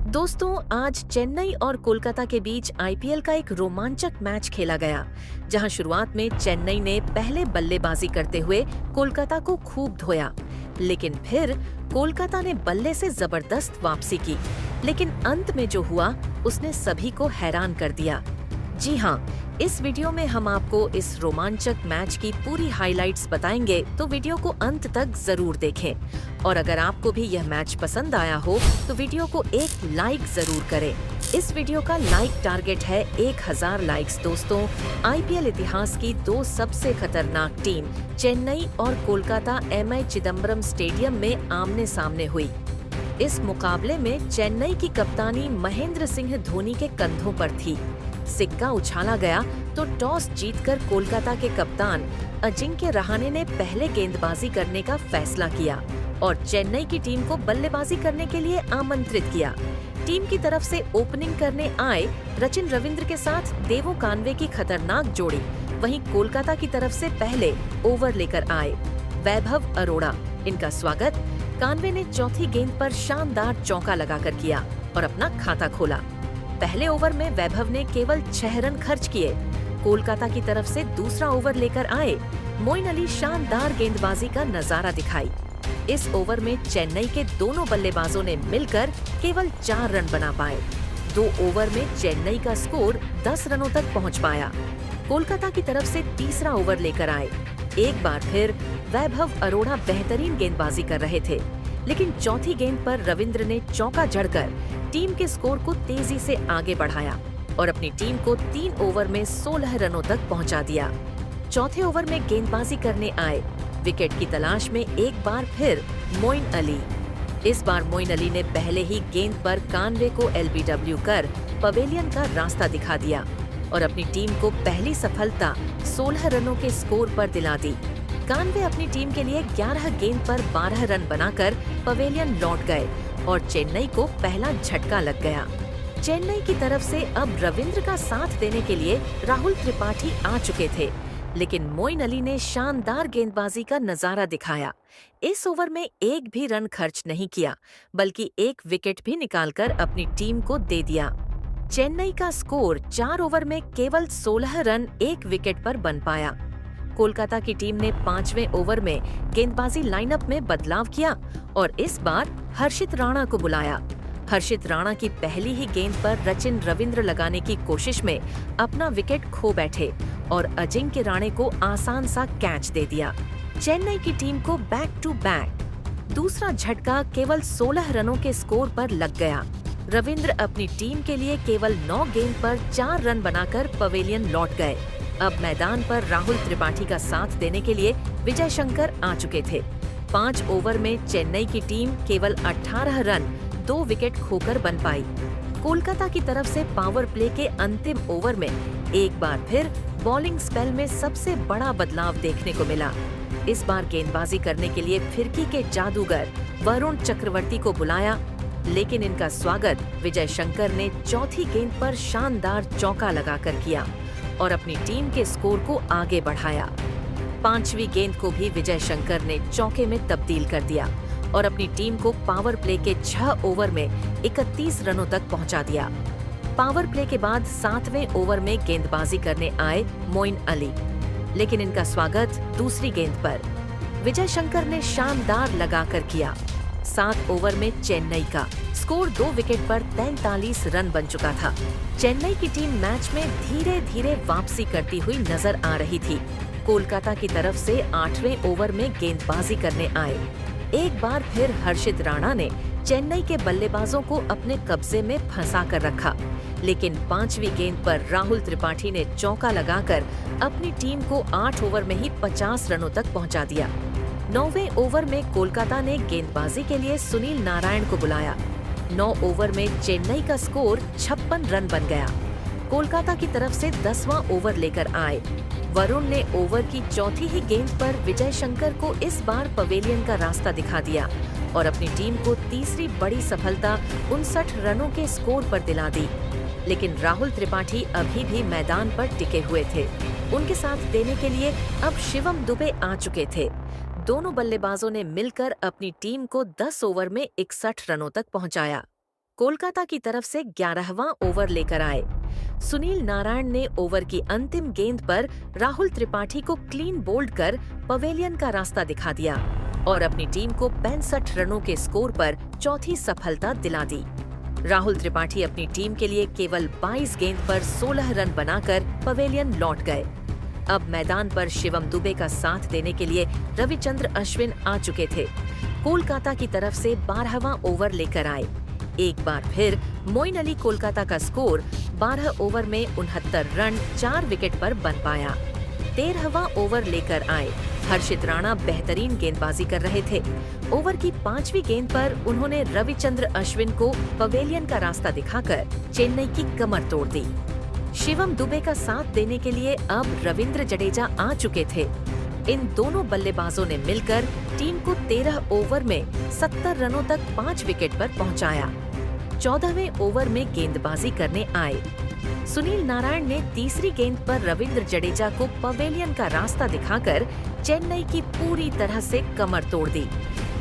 दोस्तों, आज चेन्नई और कोलकाता के बीच आईपीएल का एक रोमांचक मैच खेला गया, जहां शुरुआत में चेन्नई ने पहले बल्लेबाजी करते हुए कोलकाता को खूब धोया। लेकिन फिर कोलकाता ने बल्ले से जबरदस्त वापसी की, लेकिन अंत में जो हुआ उसने सभी को हैरान कर दिया। जी हाँ, इस वीडियो में हम आपको इस रोमांचक मैच की पूरी हाइलाइट्स बताएंगे, तो वीडियो को अंत तक जरूर देखें। और अगर आपको भी यह मैच पसंद आया हो तो वीडियो को एक लाइक जरूर करें। इस वीडियो का लाइक टारगेट है 1000 लाइक्स। दोस्तों, आईपीएल इतिहास की दो सबसे खतरनाक टीम चेन्नई और कोलकाता एमए चिदम्बरम स्टेडियम में आमने सामने हुई। इस मुकाबले में चेन्नई की कप्तानी महेंद्र सिंह धोनी के कंधों पर थी। सिक्का उछाला गया तो टॉस जीतकर कोलकाता के कप्तान अजिंक्य रहाणे ने पहले गेंदबाजी करने का फैसला किया और चेन्नई की टीम को बल्लेबाजी करने के लिए आमंत्रित किया। टीम की तरफ से ओपनिंग करने आए रचिन रविंद्र के साथ देवो कानवे की खतरनाक जोड़ी, वहीं कोलकाता की तरफ से पहले ओवर लेकर आए वैभव अरोड़ा। इनका स्वागत कानवे ने चौथी गेंद पर शानदार चौका लगाकर किया और अपना खाता खोला। पहले ओवर में वैभव ने केवल 6 रन खर्च किए। कोलकाता की तरफ से दूसरा ओवर लेकर आए मोइन अली शानदार गेंदबाजी का नजारा दिखाई। इस ओवर में चेन्नई के दोनों बल्लेबाजों ने मिलकर केवल 4 रन बना पाए। 2 ओवर में चेन्नई का स्कोर 10 रनों तक पहुंच पाया। कोलकाता की तरफ से तीसरा ओवर लेकर आए। एक बार फिर वैभव अरोड़ा बेहतरीन गेंदबाजी कर रहे थे, लेकिन चौथी गेंद पर रविंद्र ने चौका जड़कर टीम के स्कोर को तेजी से आगे बढ़ाया और अपनी टीम को 3 ओवर में 16 रनों तक पहुंचा दिया। चौथे ओवर में गेंदबाजी करने आए विकेट की तलाश में एक बार फिर मोइन अली। इस बार मोइन अली ने पहले ही गेंद पर कानवे को एलबीडब्ल्यू कर पवेलियन का रास्ता दिखा दिया और अपनी टीम को पहली सफलता 16 रनों के स्कोर पर दिला दी। कानवे अपनी टीम के लिए 11 गेंद पर 12 रन बनाकर पवेलियन लौट गए और चेन्नई को पहला झटका लग गया। चेन्नई की तरफ से अब रविंद्र का साथ देने के लिए राहुल त्रिपाठी आ चुके थे, लेकिन मोइन अली ने शानदार गेंदबाजी का नजारा दिखाया। इस ओवर में एक भी रन खर्च नहीं किया, बल्कि एक विकेट भी निकालकर अपनी टीम को दे दिया। चेन्नई का स्कोर 4 ओवर में केवल 16 रन एक विकेट पर बन पाया। कोलकाता की टीम ने 5वें ओवर में गेंदबाजी लाइनअप में बदलाव किया और इस बार हर्षित राणा को बुलाया। हर्षित राणा की पहली ही गेंद पर रचिन रविंद्र लगाने की कोशिश में अपना विकेट खो बैठे और अजिंक्य रहाणे को आसान सा कैच दे दिया। चेन्नई की टीम को बैक टू बैक दूसरा झटका केवल 16 रनों के स्कोर पर लग गया। रविंद्र अपनी टीम के लिए केवल 9 गेंद पर 4 रन बनाकर पवेलियन लौट गए। अब मैदान पर राहुल त्रिपाठी का साथ देने के लिए विजय शंकर आ चुके थे। 5 ओवर में चेन्नई की टीम केवल 18 रन 2 विकेट खोकर बन पाई। कोलकाता की तरफ से पावर प्ले के अंतिम ओवर में एक बार फिर बॉलिंग स्पेल में सबसे बड़ा बदलाव देखने को मिला। इस बार गेंदबाजी करने के लिए फिरकी के जादूगर वरुण चक्रवर्ती को बुलाया, लेकिन इनका स्वागत विजय शंकर ने चौथी गेंद पर शानदार चौका लगाकर किया और अपनी टीम के स्कोर को आगे बढ़ाया। 5वीं गेंद को भी विजय शंकर ने चौके में तब्दील कर दिया और अपनी टीम को पावर प्ले के 6 ओवर में 31 रनों तक पहुंचा दिया। पावर प्ले के बाद 7वें ओवर में गेंदबाजी करने आए मोइन अली, लेकिन इनका स्वागत दूसरी गेंद पर विजय शंकर ने शानदार लगाकर किया। 7 ओवर में चेन्नई का स्कोर 2 विकेट पर 43 रन बन चुका था। चेन्नई की टीम मैच में धीरे धीरे वापसी करती हुई नजर आ रही थी। कोलकाता की तरफ से 8वें ओवर में गेंदबाजी करने आए। एक बार फिर हर्षित राणा ने चेन्नई के बल्लेबाजों को अपने कब्जे में फंसा कर रखा, लेकिन 5वीं गेंद पर राहुल त्रिपाठी ने चौका लगाकर अपनी टीम को 8 ओवर में ही 50 रनों तक पहुंचा दिया। 9वें ओवर में कोलकाता ने गेंदबाजी के लिए सुनील नारायण को बुलाया। 9 ओवर में चेन्नई का स्कोर 56 रन बन गया। कोलकाता की तरफ से 10वां ओवर लेकर आए। वरुण ने ओवर की चौथी ही गेंद पर विजय शंकर को इस बार पवेलियन का रास्ता दिखा दिया और अपनी टीम को तीसरी बड़ी सफलता 59 रनों के स्कोर पर दिला दी। लेकिन राहुल त्रिपाठी अभी भी मैदान पर टिके हुए थे। उनके साथ देने के लिए अब शिवम दुबे आ चुके थे। दोनों बल्लेबाजों ने मिलकर अपनी टीम को 10 ओवर में 61 रनों तक पहुंचाया। कोलकाता की तरफ से 11वां ओवर लेकर आए। सुनील नारायण ने ओवर की अंतिम गेंद पर राहुल त्रिपाठी को क्लीन बोल्ड कर पवेलियन का रास्ता दिखा दिया और अपनी टीम को 65 रनों के स्कोर पर चौथी सफलता दिला दी। राहुल त्रिपाठी अपनी टीम के लिए केवल 22 गेंद पर 16 रन बनाकर पवेलियन लौट गए। अब मैदान पर शिवम दुबे का साथ देने के लिए रविचंद्र अश्विन आ चुके थे। कोलकाता की तरफ से 12वां ओवर लेकर आए। एक बार फिर मोइन अली कोलकाता का स्कोर 12 ओवर में 69 रन 4 विकेट पर बन पाया। 13वां ओवर लेकर आए। हर्षित राणा बेहतरीन गेंदबाजी कर रहे थे। ओवर की 5वीं गेंद पर उन्होंने रविचंद्र अश्विन को पवेलियन का रास्ता दिखाकर चेन्नई की कमर तोड़ दी। शिवम दुबे का साथ देने के लिए अब रविंद्र जडेजा आ चुके थे। इन दोनों बल्लेबाजों ने मिलकर टीम को 13 ओवर में 70 रनों तक 5 विकेट पर पहुंचाया। 14वें ओवर में गेंदबाजी करने आए। सुनील नारायण ने तीसरी गेंद पर रविंद्र जडेजा को पवेलियन का रास्ता दिखाकर चेन्नई की पूरी तरह से कमर तोड़ दी।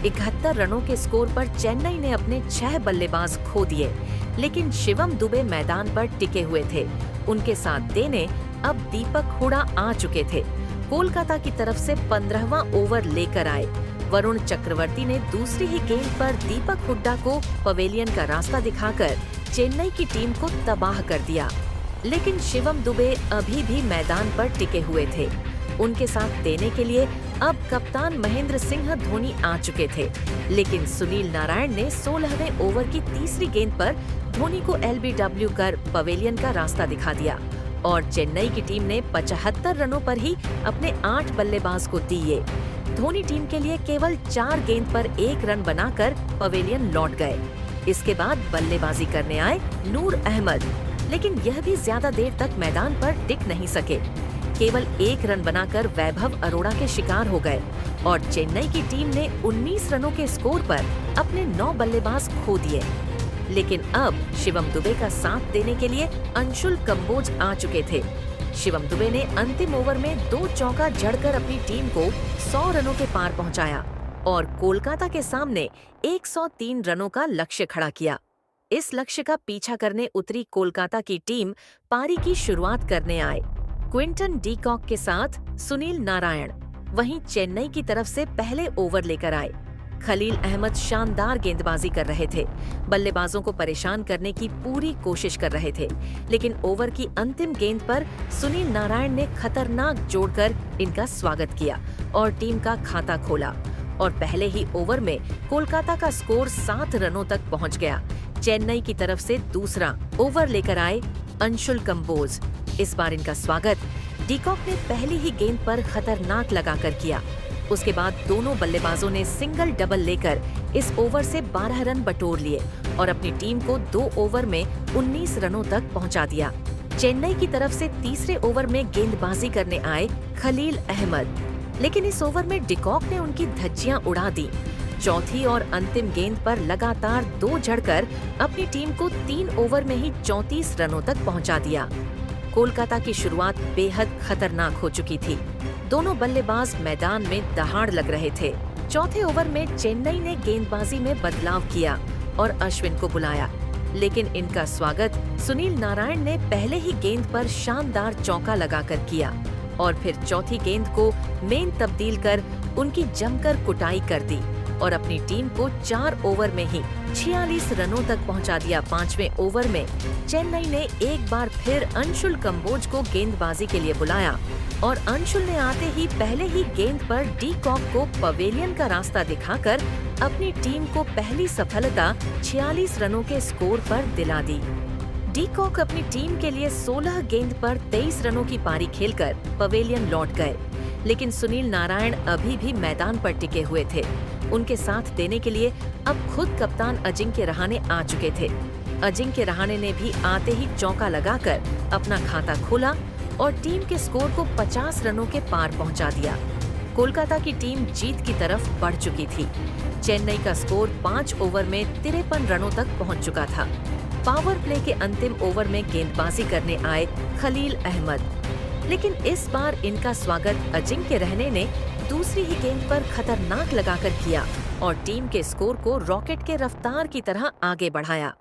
71 रनों के स्कोर पर चेन्नई ने अपने 6 बल्लेबाज खो दिए, लेकिन शिवम दुबे मैदान पर टिके हुए थे। उनके साथ देने अब दीपक हुडा आ चुके थे। कोलकाता की तरफ से 15वां ओवर लेकर आए। वरुण चक्रवर्ती ने दूसरी ही गेंद पर दीपक हुड्डा को पवेलियन का रास्ता दिखाकर चेन्नई की टीम को तबाह कर दिया, लेकिन शिवम दुबे अभी भी मैदान पर टिके हुए थे। उनके साथ देने के लिए अब कप्तान महेंद्र सिंह धोनी आ चुके थे, लेकिन सुनील नारायण ने 16वें ओवर की तीसरी गेंद पर धोनी को एलबीडब्ल्यू कर पवेलियन का रास्ता दिखा दिया और चेन्नई की टीम ने 75 रनों पर ही अपने 8 बल्लेबाज को दिए। धोनी टीम के लिए केवल 4 गेंद पर 1 रन बनाकर पवेलियन लौट गए। इसके बाद बल्लेबाजी करने आए नूर अहमद, लेकिन यह भी ज्यादा देर तक मैदान पर टिक नहीं सके। केवल 1 रन बनाकर वैभव अरोड़ा के शिकार हो गए और चेन्नई की टीम ने 19 रनों के स्कोर पर अपने 9 बल्लेबाज खो दिए। लेकिन अब शिवम दुबे का साथ देने के लिए अंशुल कंबोज आ चुके थे। शिवम दुबे ने अंतिम ओवर में 2 चौका जड़कर अपनी टीम को 100 रनों के पार पहुंचाया और कोलकाता के सामने 103 रनों का लक्ष्य खड़ा किया। इस लक्ष्य का पीछा करने उतरी कोलकाता की टीम पारी की शुरुआत करने आए। क्विंटन डीकॉक के साथ सुनील नारायण। वहीं चेन्नई की तरफ से पहले ओवर लेकर आए। खलील अहमद शानदार गेंदबाजी कर रहे थे। बल्लेबाजों को परेशान करने की पूरी कोशिश कर रहे थे, लेकिन ओवर की अंतिम गेंद पर सुनील नारायण ने खतरनाक जोड़कर इनका स्वागत किया और टीम का खाता खोला और पहले ही ओवर में कोलकाता का स्कोर 7 रनों तक पहुंच गया। चेन्नई की तरफ से दूसरा ओवर लेकर आए अंशुल कंबोज। इस बार इनका स्वागत डीकॉक ने पहली ही गेंद पर खतरनाक लगाकर किया। उसके बाद दोनों बल्लेबाजों ने सिंगल डबल लेकर इस ओवर से 12 रन बटोर लिए और अपनी टीम को 2 ओवर में 19 रनों तक पहुंचा दिया। चेन्नई की तरफ से तीसरे ओवर में गेंदबाजी करने आए खलील अहमद, लेकिन इस ओवर में डीकॉक ने उनकी धज्जियां उड़ा दी। चौथी और अंतिम गेंद पर लगातार 2 जड़कर अपनी टीम को 3 ओवर में ही 34 रनों तक पहुंचा दिया। कोलकाता की शुरुआत बेहद खतरनाक हो चुकी थी। दोनों बल्लेबाज मैदान में दहाड़ लग रहे थे। चौथे ओवर में चेन्नई ने गेंदबाजी में बदलाव किया और अश्विन को बुलाया, लेकिन इनका स्वागत सुनील नारायण ने पहले ही गेंद पर शानदार चौका लगाकर किया और फिर चौथी गेंद को मेन तब्दील कर उनकी जमकर कुटाई कर दी और अपनी टीम को 4 ओवर में ही 46 रनों तक पहुंचा दिया। 5वें ओवर में चेन्नई ने एक बार फिर अंशुल कंबोज को गेंदबाजी के लिए बुलाया और अंशुल ने आते ही पहले ही गेंद पर डीकॉक को पवेलियन का रास्ता दिखाकर अपनी टीम को पहली सफलता 46 रनों के स्कोर पर दिला दी। डीकॉक अपनी टीम के लिए 16 गेंद पर 23 रनों की पारी खेलकर पवेलियन लौट गए, लेकिन सुनील नारायण अभी भी मैदान पर टिके हुए थे। उनके साथ देने के लिए अब खुद कप्तान अजिंक्य रहाणे आ चुके थे। अजिंक्य रहाणे ने भी आते ही चौका लगाकर अपना खाता खोला और टीम के स्कोर को 50 रनों के पार पहुंचा दिया। कोलकाता की टीम जीत की तरफ बढ़ चुकी थी। चेन्नई का स्कोर 5 ओवर में 53 रनों तक पहुंच चुका था। पावर प्ले के अंतिम ओवर में गेंदबाजी करने आए खलील अहमद, लेकिन इस बार इनका स्वागत अजिंक्य रहाणे ने दूसरी ही गेंद पर खतरनाक लगाकर किया और टीम के स्कोर को रॉकेट के रफ्तार की तरह आगे बढ़ाया।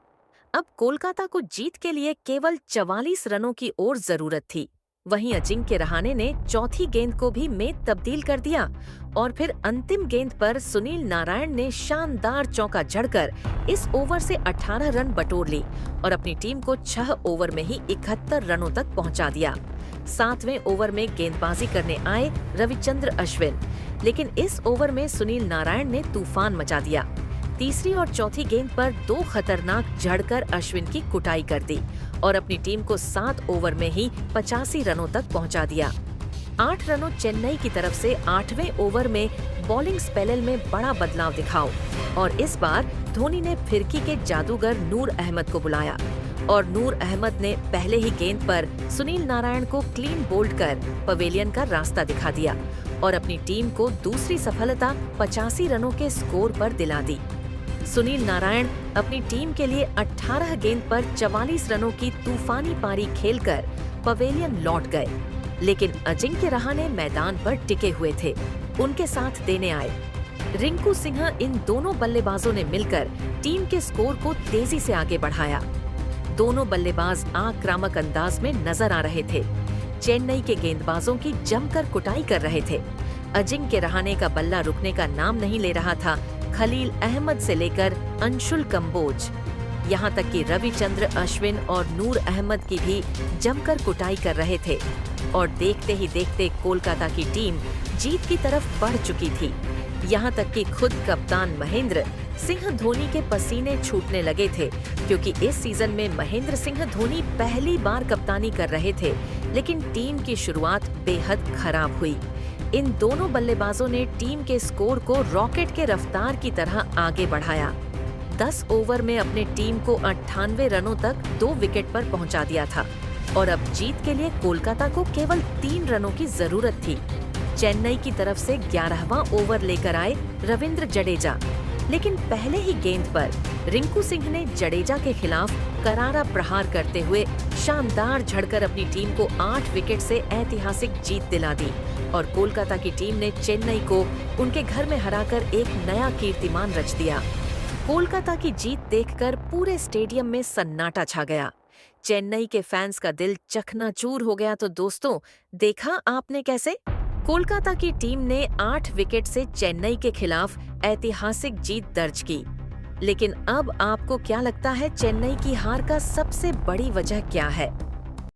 अब कोलकाता को जीत के लिए केवल 44 रनों की और जरूरत थी। वहीं अजिंक्य रहाणे ने चौथी गेंद को भी में तब्दील कर दिया और फिर अंतिम गेंद पर सुनील नारायण ने शानदार चौका जड़कर इस ओवर से 18 रन बटोर ली और अपनी टीम को 6 ओवर में ही 71 रनों तक पहुंचा दिया। 7वें ओवर में गेंदबाजी करने आए रविचंद्र अश्विन, लेकिन इस ओवर में सुनील नारायण ने तूफान मचा दिया। तीसरी और चौथी गेंद पर 2 खतरनाक जड़कर अश्विन की कुटाई कर दी और अपनी टीम को 7 ओवर में ही 85 रनों तक पहुंचा दिया। 8 रनों चेन्नई की तरफ से 8वें ओवर में बॉलिंग स्पेल में बड़ा बदलाव दिखाओ और इस बार धोनी ने फिरकी के जादूगर नूर अहमद को बुलाया और नूर अहमद ने पहले ही गेंद पर सुनील नारायण को क्लीन बोल्ड कर पवेलियन का रास्ता दिखा दिया और अपनी टीम को दूसरी सफलता 85 रनों के स्कोर पर दिला दी। सुनील नारायण अपनी टीम के लिए 18 गेंद पर 44 रनों की तूफानी पारी खेलकर पवेलियन लौट गए, लेकिन अजिंक्य रहाणे मैदान पर टिके हुए थे। उनके साथ देने आए रिंकू सिंह। इन दोनों बल्लेबाजों ने मिलकर टीम के स्कोर को तेजी से आगे बढ़ाया। दोनों बल्लेबाज आक्रामक अंदाज में नजर आ रहे थे। चेन्नई के गेंदबाजों की जमकर कुटाई कर रहे थे। अजिंक्य रहाणे का बल्ला रुकने का नाम नहीं ले रहा था। खलील अहमद से लेकर अंशुल कंबोज, यहाँ तक कि रविचंद्र अश्विन और नूर अहमद की भी जमकर कुटाई कर रहे थे और देखते ही देखते कोलकाता की टीम जीत की तरफ बढ़ चुकी थी। यहाँ तक कि खुद कप्तान महेंद्र सिंह धोनी के पसीने छूटने लगे थे, क्योंकि इस सीजन में महेंद्र सिंह धोनी पहली बार कप्तानी कर रहे थे, लेकिन टीम की शुरुआत बेहद खराब हुई। इन दोनों बल्लेबाजों ने टीम के स्कोर को रॉकेट के रफ्तार की तरह आगे बढ़ाया। 10 ओवर में अपने टीम को 98 रनों तक 2 विकेट पर पहुंचा दिया था और अब जीत के लिए कोलकाता को केवल 3 रनों की जरूरत थी। चेन्नई की तरफ से 11वां ओवर लेकर आए रविंद्र जडेजा, लेकिन पहले ही गेंद पर रिंकू सिंह ने जडेजा के खिलाफ करारा प्रहार करते हुए शानदार झड़कर अपनी टीम को 8 विकेट से ऐतिहासिक जीत दिला दी और कोलकाता की टीम ने चेन्नई को उनके घर में हराकर एक नया कीर्तिमान रच दिया। कोलकाता की जीत देखकर पूरे स्टेडियम में सन्नाटा छा गया। चेन्नई के फैंस का दिल चकनाचूर हो गया। तो दोस्तों, देखा आपने कैसे कोलकाता की टीम ने 8 विकेट से चेन्नई के खिलाफ ऐतिहासिक जीत दर्ज की। लेकिन अब आपको क्या लगता है, चेन्नई की हार का सबसे बड़ी वजह क्या है?